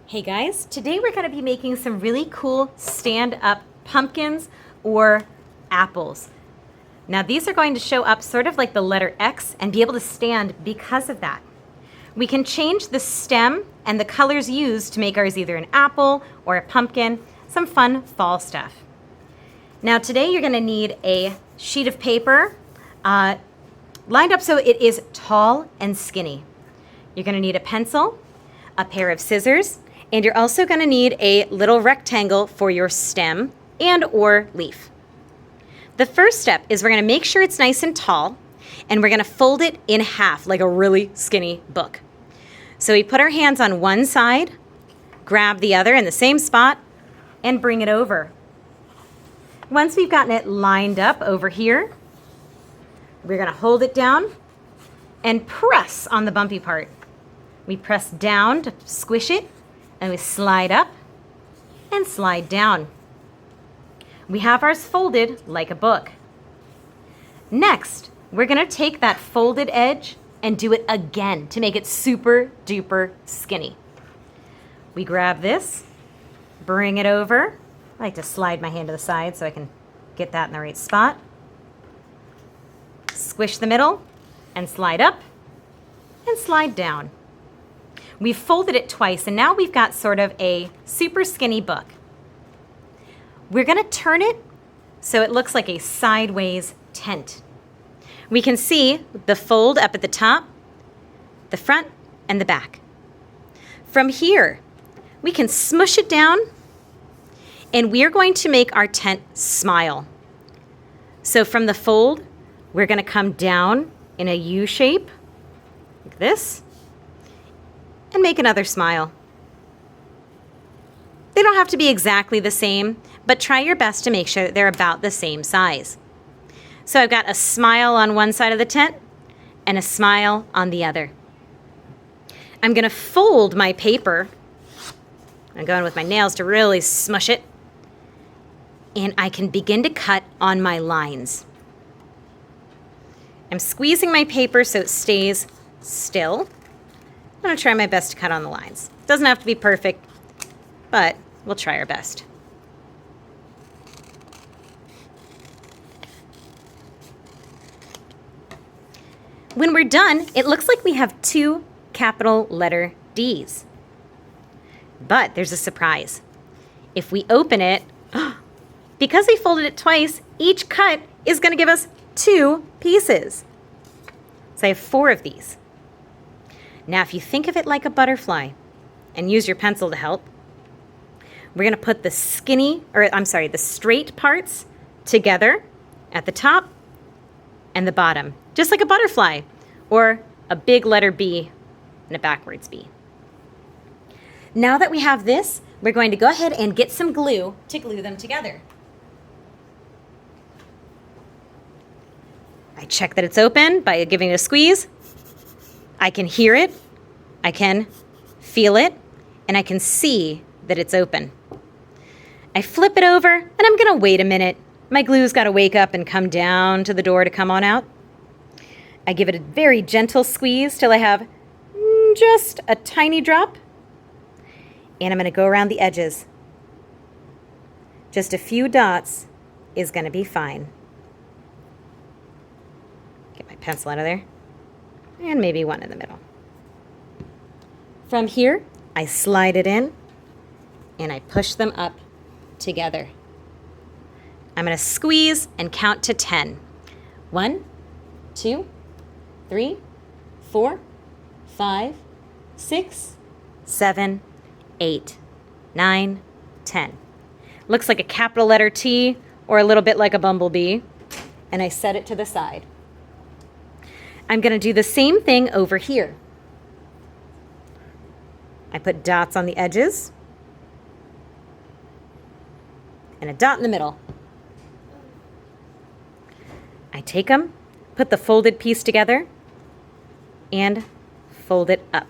Hey guys, today we're going to be making some really cool stand-up pumpkins or apples. Now these are going to show up sort of like the letter X and be able to stand because of that. We can change the stem and the colors used to make ours either an apple or a pumpkin, some fun fall stuff. Now today you're going to need a sheet of paper lined up so it is tall and skinny. You're going to need a pencil, a pair of scissors, and you're also going to need a little rectangle for your stem and or leaf. The first step is we're going to make sure it's nice and tall, and we're going to fold it in half like a really skinny book. So we put our hands on one side, grab the other in the same spot, and bring it over. Once we've gotten it lined up over here, we're going to hold it down and press on the bumpy part. We press down to squish it, and we slide up and slide down. We have ours folded like a book. Next, we're going to take that folded edge and do it again to make it super duper skinny. We grab this, bring it over. I like to slide my hand to the side so I can get that in the right spot. Squish the middle and slide up and slide down. We've folded it twice, and now we've got sort of a super skinny book. We're going to turn it so it looks like a sideways tent. We can see the fold up at the top, the front, and the back. From here, we can smush it down, and we are going to make our tent smile. So from the fold, we're going to come down in a U shape, like this, and make another smile. They don't have to be exactly the same, but try your best to make sure that they're about the same size. So I've got a smile on one side of the tent and a smile on the other. I'm going to fold my paper. I'm going with my nails to really smush it. And I can begin to cut on my lines. I'm squeezing my paper so it stays still. I'm going to try my best to cut on the lines. Doesn't have to be perfect, but we'll try our best. When we're done, it looks like we have two capital letter Ds. But there's a surprise. If we open it, because we folded it twice, each cut is going to give us two pieces. So I have four of these. Now, if you think of it like a butterfly and use your pencil to help, we're going to put the the straight parts together at the top and the bottom, just like a butterfly or a big letter B and a backwards B. Now that we have this, we're going to go ahead and get some glue to glue them together. I check that it's open by giving it a squeeze. I can hear it, I can feel it, and I can see that it's open. I flip it over, and I'm going to wait a minute. My glue's got to wake up and come down to the door to come on out. I give it a very gentle squeeze till I have just a tiny drop, and I'm going to go around the edges. Just a few dots is going to be fine. Get my pencil out of there. And maybe one in the middle. From here, I slide it in and I push them up together. I'm going to squeeze and count to 10. 1, 2, 3, 4, 5, 6, 7, 8, 9, 10. Looks like a capital letter T or a little bit like a bumblebee. And I set it to the side. I'm going to do the same thing over here. I put dots on the edges and a dot in the middle. I take them, put the folded piece together, and fold it up.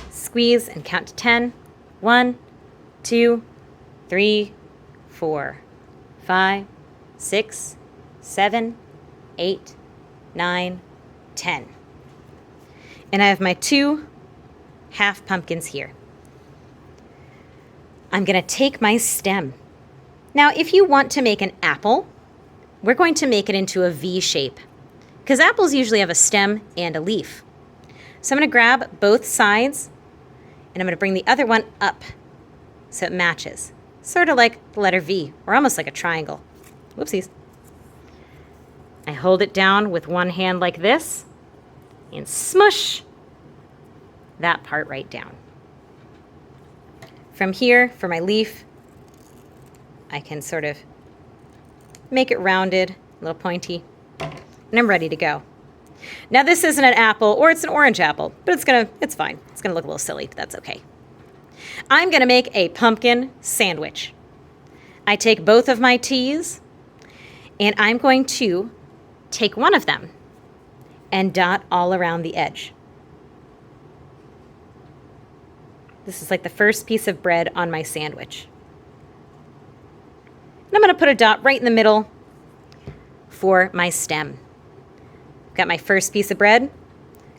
Squeeze and count to 10. 1, 2, 3, 4, 5, 6, 7, 8, 9, 10. And I have my two half pumpkins here. I'm going to take my stem. Now, if you want to make an apple, we're going to make it into a V shape because apples usually have a stem and a leaf. So I'm going to grab both sides and I'm going to bring the other one up so it matches. Sort of like the letter V, or almost like a triangle. Whoopsies. I hold it down with one hand like this and smush that part right down. From here, for my leaf, I can sort of make it rounded, a little pointy, and I'm ready to go. Now this isn't an apple, or it's an orange apple, but it's fine. It's gonna look a little silly, but that's okay. I'm gonna make a pumpkin sandwich. I take both of my teas, and I'm going to take one of them and dot all around the edge. This is like the first piece of bread on my sandwich. And I'm gonna put a dot right in the middle for my stem. Got my first piece of bread,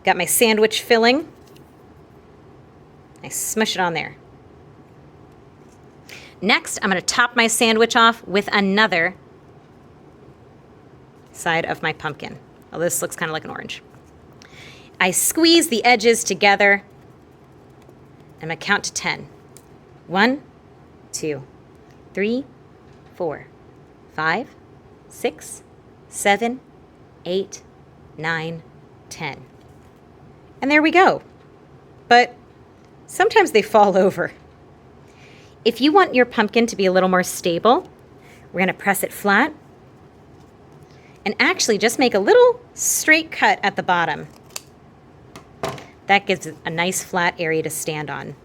got my sandwich filling. I smush it on there. Next, I'm gonna top my sandwich off with another side of my pumpkin. Oh, this looks kind of like an orange. I squeeze the edges together. I'm gonna count to 10. 1, 2, 3, 4, 5, 6, 7, 8, 9, 10. And there we go. But sometimes they fall over. If you want your pumpkin to be a little more stable, we're gonna press it flat and actually just make a little straight cut at the bottom. That gives it a nice flat area to stand on.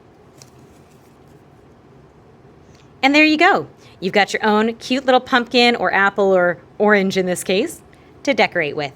And there you go. You've got your own cute little pumpkin or apple or orange in this case to decorate with.